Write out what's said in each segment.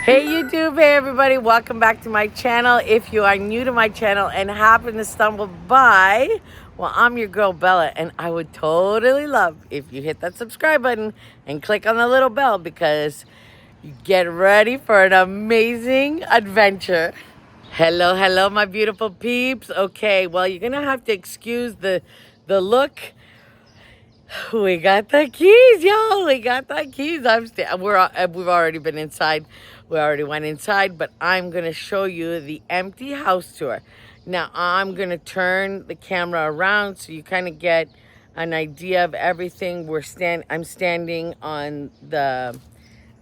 Hey YouTube, hey everybody, welcome back to my channel. If you are new to my channel and happen to stumble by, well, I'm your girl Bella, and I would totally love if you hit that subscribe button and click on the little bell, because you get ready for an amazing adventure. Hello, my beautiful peeps. Okay, well, you're gonna have to excuse the look. We got the keys, y'all. We got the keys. We've already been inside. We already went inside, but I'm gonna show you the empty house tour. Now I'm gonna turn the camera around so you kind of get an idea of everything. I'm standing on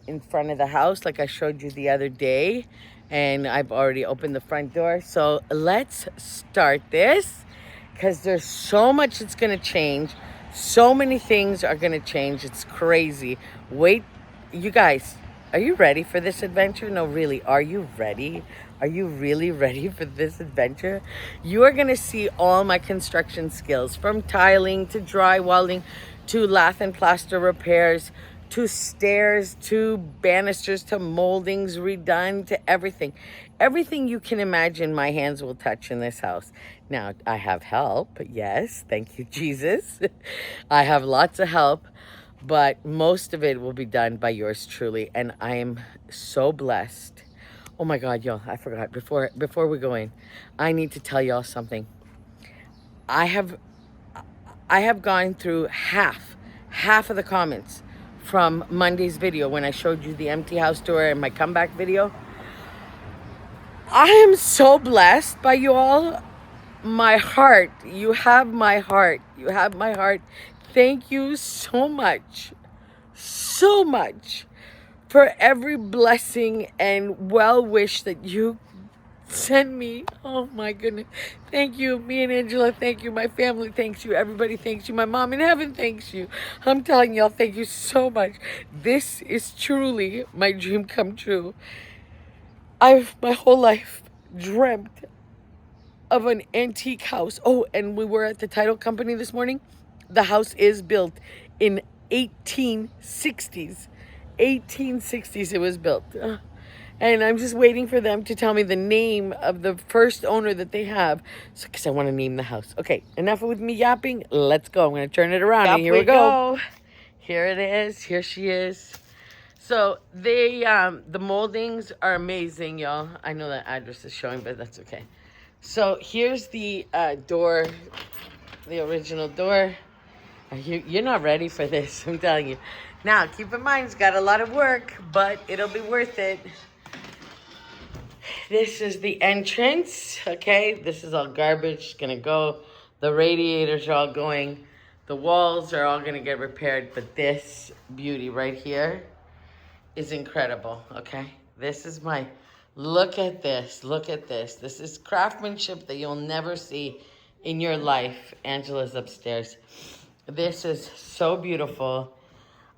in front of the house like I showed you the other day, and I've already opened the front door. So let's start this, because there's so much that's gonna change. So many things are gonna change. It's crazy. Wait, you guys, are you ready for this adventure? No, really, are you ready? Are you really ready for this adventure? You are gonna see all my construction skills, from tiling to drywalling to lath and plaster repairs to stairs to banisters to moldings redone to everything. Everything you can imagine my hands will touch in this house. Now, I have help. Yes, thank you, Jesus. I have lots of help, but most of it will be done by yours truly, and I am so blessed. Oh my God, y'all, I forgot. Before we go in, I need to tell y'all something. I have gone through half of the comments from Monday's video when I showed you the empty house tour and my comeback video. I am so blessed by you all. My heart, you have my heart. You have my heart. Thank you so much for every blessing and well wish that you send me. Oh my goodness. Thank you. Me and Angela, thank you. My family thanks you. Everybody thanks you. My mom in heaven thanks you. I'm telling y'all, thank you so much. This is truly my dream come true. I've my whole life dreamt of an antique house. Oh, and we were at the title company this morning. The house is built in 1860s. 1860s it was built. And I'm just waiting for them to tell me the name of the first owner that they have, because I want to name the house. Okay, enough with me yapping. Let's go. I'm going to turn it around, and here we go. Here it is. Here she is. So the moldings are amazing, y'all. I know that address is showing, but that's okay. So here's the door, the original door. You're not ready for this, I'm telling you. Now, keep in mind, it's got a lot of work, but it'll be worth it. This is the entrance, okay? This is all garbage, it's gonna go. The radiators are all going. The walls are all gonna get repaired, but this beauty right here is incredible, okay? This is look at this, look at this. This is craftsmanship that you'll never see in your life. Angela's upstairs. This is so beautiful.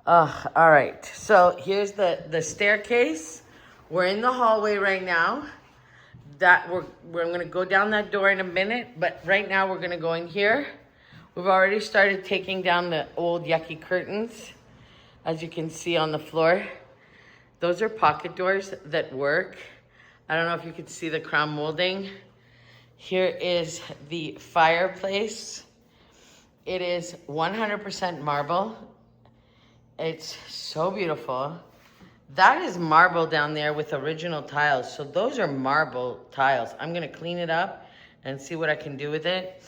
All right, so here's the staircase. We're in the hallway right now. We're gonna go down that door in a minute, but right now we're gonna go in here. We've already started taking down the old yucky curtains, as you can see on the floor. Those are pocket doors that work. I don't know if you can see the crown molding. Here is the fireplace. It is 100% marble. It's so beautiful. That is marble down there with original tiles. So those are marble tiles. I'm gonna clean it up and see what I can do with it.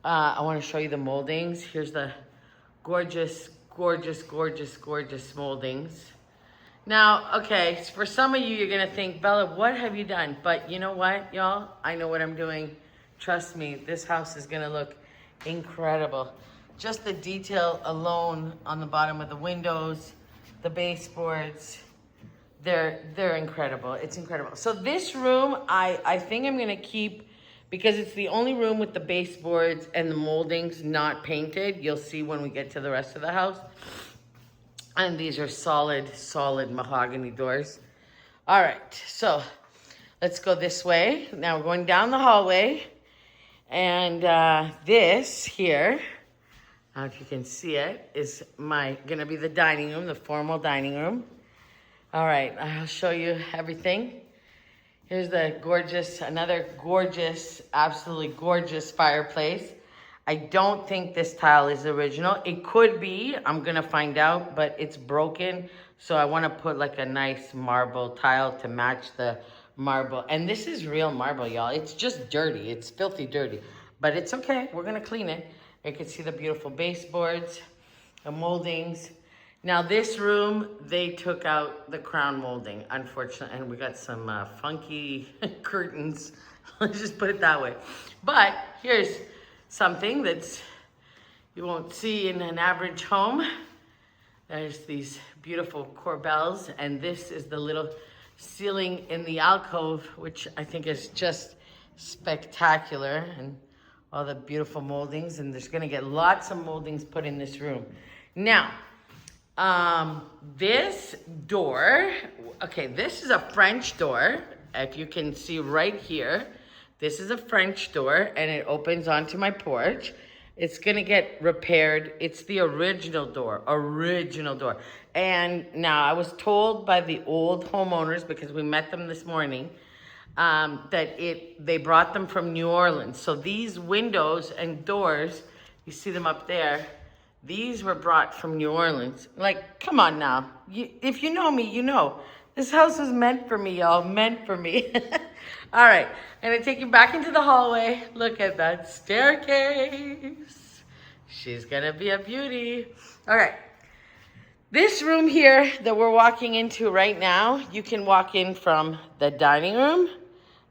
I wanna show you the moldings. Here's the gorgeous moldings. Now, okay, for some of you, you're gonna think, Bella, what have you done? But you know what, y'all? I know what I'm doing. Trust me, this house is gonna look incredible. Just the detail alone on the bottom of the windows, the baseboards, they're incredible. It's incredible. So this room, I think I'm gonna keep, because it's the only room with the baseboards and the moldings not painted. You'll see when we get to the rest of the house. And these are solid mahogany doors. All right, so let's go this way. Now we're going down the hallway. And this here, if you can see it, is gonna be the dining room, the formal dining room. All right, I'll show you everything. Here's the gorgeous, another gorgeous, absolutely gorgeous fireplace. I don't think this tile is original. It could be, I'm gonna find out, but it's broken. So I wanna put like a nice marble tile to match the marble. And this is real marble, y'all. It's just dirty, it's filthy dirty. But it's okay, we're gonna clean it. You can see the beautiful baseboards, the moldings. Now this room, they took out the crown molding, unfortunately, and we got some funky curtains. Let's just put it that way. But here's something that's you won't see in an average home. There's these beautiful corbels, and this is the little ceiling in the alcove, which I think is just spectacular, and all the beautiful moldings, and there's gonna get lots of moldings put in this room. Now, this door, okay, this is a French door. If you can see right here, this is a French door and it opens onto my porch. It's gonna get repaired. It's the original door. And now I was told by the old homeowners, because we met them this morning, that they brought them from New Orleans. So these windows and doors, you see them up there, these were brought from New Orleans. Like, come on now. If you know me, you know. This house was meant for me, y'all. Meant for me. All right. I'm going to take you back into the hallway. Look at that staircase. She's going to be a beauty. All right. This room here that we're walking into right now, you can walk in from the dining room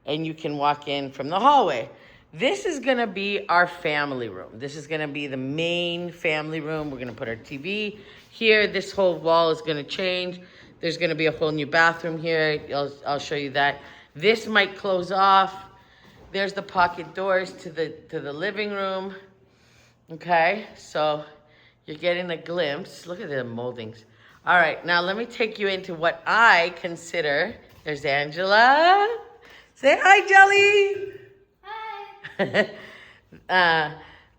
and you can walk in from the hallway. This is gonna be our family room. This is gonna be the main family room. We're gonna put our TV here. This whole wall is gonna change. There's gonna be a whole new bathroom here. I'll show you that. This might close off. There's the pocket doors to the living room. Okay, so you're getting a glimpse. Look at the moldings. All right, now let me take you into what I consider. There's Angela. Say hi, Jelly.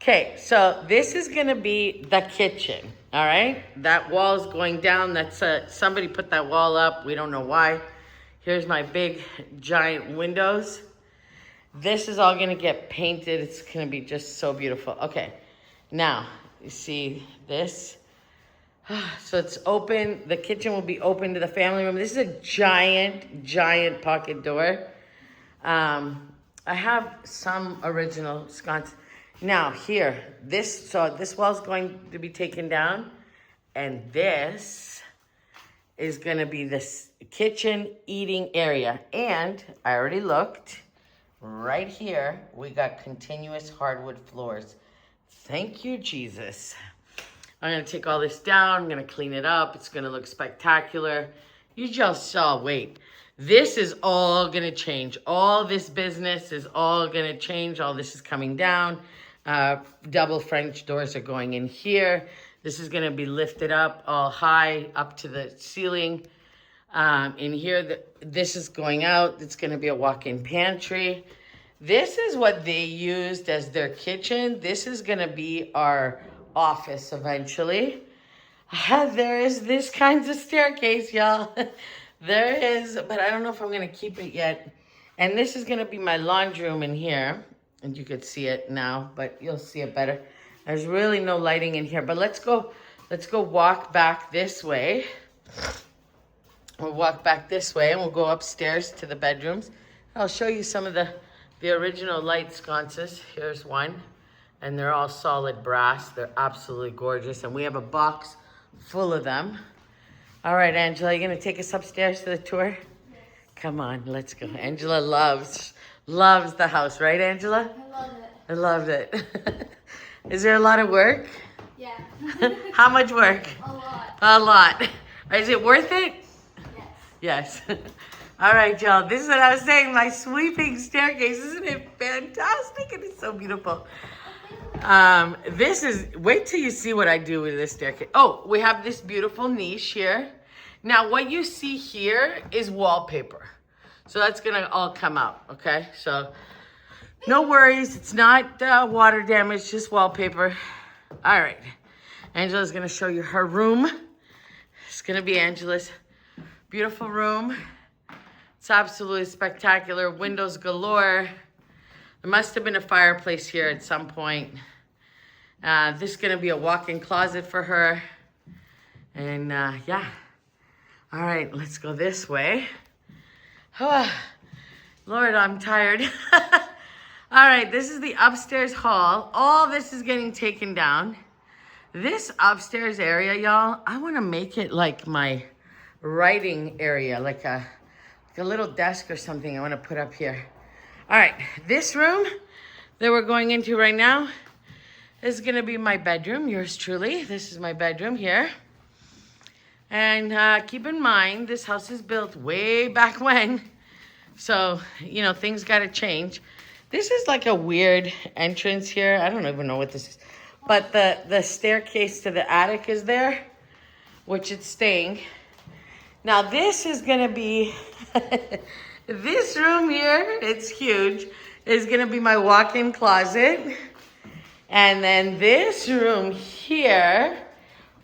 Okay, so this is gonna be the kitchen. All right, that wall is going down. That's somebody put that wall up. We don't know why. Here's my big giant windows. This is all gonna get painted. It's gonna be just so beautiful. Okay, now you see this. So it's open. The kitchen will be open to the family room. This is a giant pocket door. I have some original sconce. Now here, this wall is going to be taken down, and this is gonna be this kitchen eating area. And I already looked, right here, we got continuous hardwood floors. Thank you, Jesus. I'm gonna take all this down, I'm gonna clean it up, it's gonna look spectacular. You just saw, wait. This is all gonna change. All this business is all gonna change. All this is coming down. Double French doors are going in here. This is gonna be lifted up all high up to the ceiling. In here, this is going out. It's gonna be a walk-in pantry. This is what they used as their kitchen. This is gonna be our office eventually. There is this kinds of staircase, y'all. There is, but I don't know if I'm gonna keep it yet. And this is gonna be my laundry room in here. And you could see it now, but you'll see it better. There's really no lighting in here, but let's go walk back this way. We'll walk back this way and we'll go upstairs to the bedrooms. I'll show you some of the original light sconces. Here's one, and they're all solid brass. They're absolutely gorgeous, and we have a box full of them. All right, Angela, you gonna take us upstairs to the tour? Yes. Come on, let's go. Angela loves the house, right, Angela? I love it. I loved it. Is there a lot of work? Yeah. How much work? A lot. A lot. Is it worth it? Yes. Yes. All right, y'all. This is what I was saying. My sweeping staircase. Isn't it fantastic? And it's so beautiful. Wait till you see what I do with this staircase. Oh, we have this beautiful niche here. Now, what you see here is wallpaper. So that's gonna all come out, okay? So no worries, it's not water damage, just wallpaper. All right, Angela's gonna show you her room. It's gonna be Angela's Beautiful room. It's absolutely spectacular. Windows galore. There must have been a fireplace here at some point. This is gonna be a walk-in closet for her. And yeah. All right, let's go this way. Lord, I'm tired. All right, this is the upstairs hall. All this is getting taken down. This upstairs area, y'all, I want to make it like my writing area, like a little desk or something I want to put up here. All right, this room that we're going into right now is going to be my bedroom, yours truly. This is my bedroom here. And keep in mind, this house is built way back when. So, you know, things got to change. This is like a weird entrance here. I don't even know what this is. But the staircase to the attic is there, which it's staying. Now this is gonna be, this room here, it's huge, is gonna be my walk-in closet. And then this room here,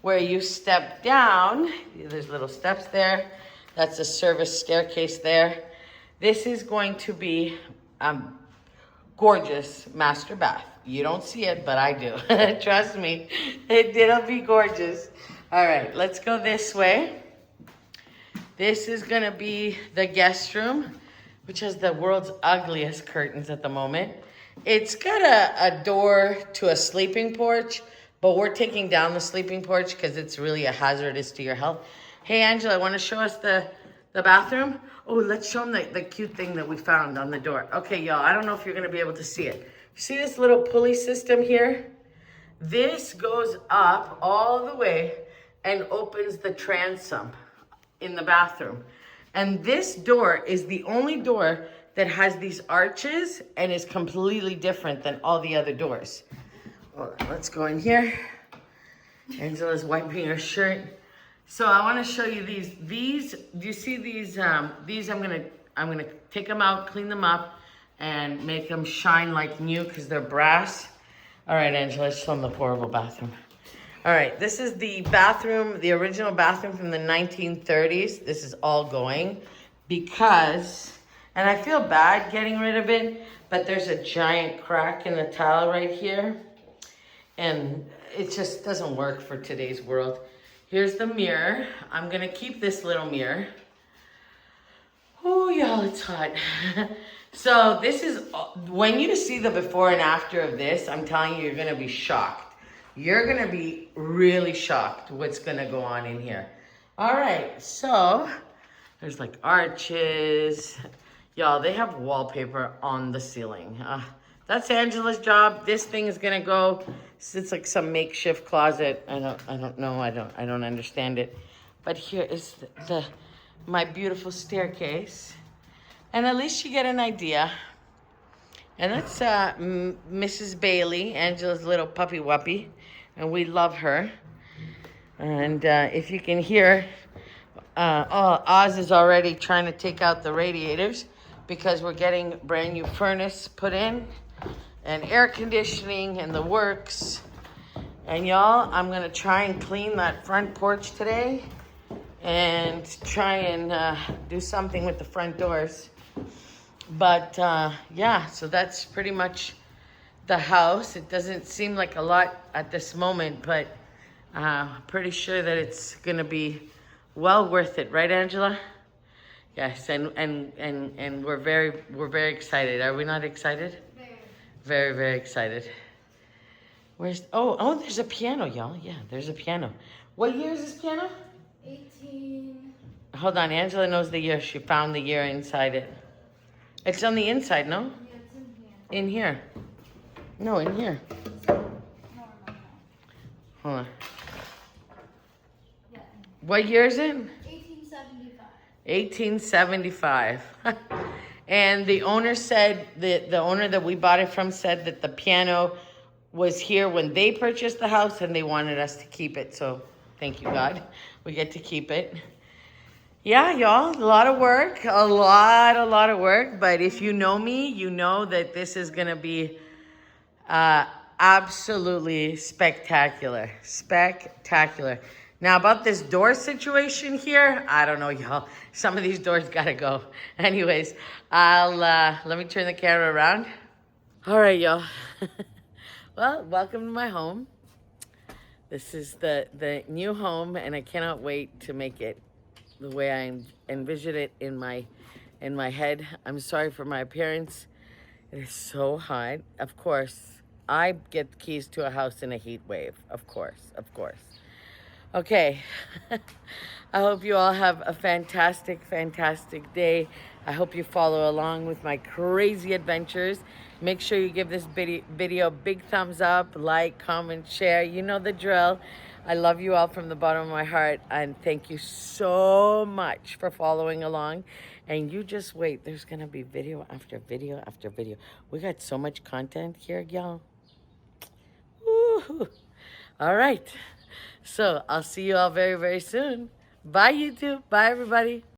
where you step down, there's little steps there. That's a service staircase there. This is going to be gorgeous master bath. You don't see it, but I do. Trust me, it'll be gorgeous. All right, let's go this way. This is gonna be the guest room, which has the world's ugliest curtains at the moment. It's got a door to a sleeping porch, but we're taking down the sleeping porch because it's really a hazardous to your health. Hey, Angela, want to show us the bathroom? Oh, let's show them the cute thing that we found on the door. Okay, y'all, I don't know if you're gonna be able to see it. See this little pulley system here? This goes up all the way and opens the transom in the bathroom. And this door is the only door that has these arches and is completely different than all the other doors. Hold on, let's go in here. Angela's wiping her shirt. So I want to show you these. Do you see these? These I'm gonna take them out, clean them up, and make them shine like new because they're brass. All right, Angela, let's show them the horrible bathroom. All right, this is the bathroom, the original bathroom from the 1930s. This is all going because, and I feel bad getting rid of it, but there's a giant crack in the tile right here, and it just doesn't work for today's world. Here's the mirror. I'm gonna keep this little mirror. Oh, y'all, it's hot. So this is, when you see the before and after of this, I'm telling you, you're gonna be shocked. You're gonna be really shocked what's gonna go on in here. All right, so there's like arches. Y'all, they have wallpaper on the ceiling. That's Angela's job. This thing is gonna go. It's like some makeshift closet. I don't know. I don't understand it. But here is my beautiful staircase, and at least you get an idea. And that's Mrs. Bailey, Angela's little puppy wuppy, and we love her. And if you can hear, Oz is already trying to take out the radiators because we're getting brand new furnace put in, and air conditioning and the works. And y'all, I'm gonna try and clean that front porch today and try and do something with the front doors. But yeah, so that's pretty much the house. It doesn't seem like a lot at this moment, but pretty sure that it's gonna be well worth it, right, Angela? Yes, and we're very excited. Are we not excited? Very, very excited. Where's, oh, there's a piano, y'all. Yeah, there's a piano. What year is this piano? 18. Hold on, Angela knows the year. She found the year inside it. It's on the inside, no? Yeah, it's in here. In here. No, in here. No. Hold on. Yeah. What year is it? 1875. 1875. And the owner said, the owner that we bought it from said that the piano was here when they purchased the house and they wanted us to keep it. So thank you, God. We get to keep it. Yeah, y'all, a lot of work, a lot of work. But if you know me, you know that this is going to be absolutely spectacular. Spectacular. Now about this door situation here, I don't know, y'all. Some of these doors gotta go. Anyways, I'll let me turn the camera around. All right, y'all. Well, welcome to my home. This is the new home, and I cannot wait to make it the way I envisioned it in my head. I'm sorry for my appearance. It is so hot. Of course, I get the keys to a house in a heat wave. Of course, of course. Okay. I hope you all have a fantastic, fantastic day. I hope you follow along with my crazy adventures. Make sure you give this video a big thumbs up, like, comment, share. You know the drill. I love you all from the bottom of my heart, and thank you so much for following along. And you just wait. There's going to be video after video after video. We got so much content here, y'all. Woo-hoo. All right. So I'll see you all very, very soon. Bye, YouTube. Bye, everybody.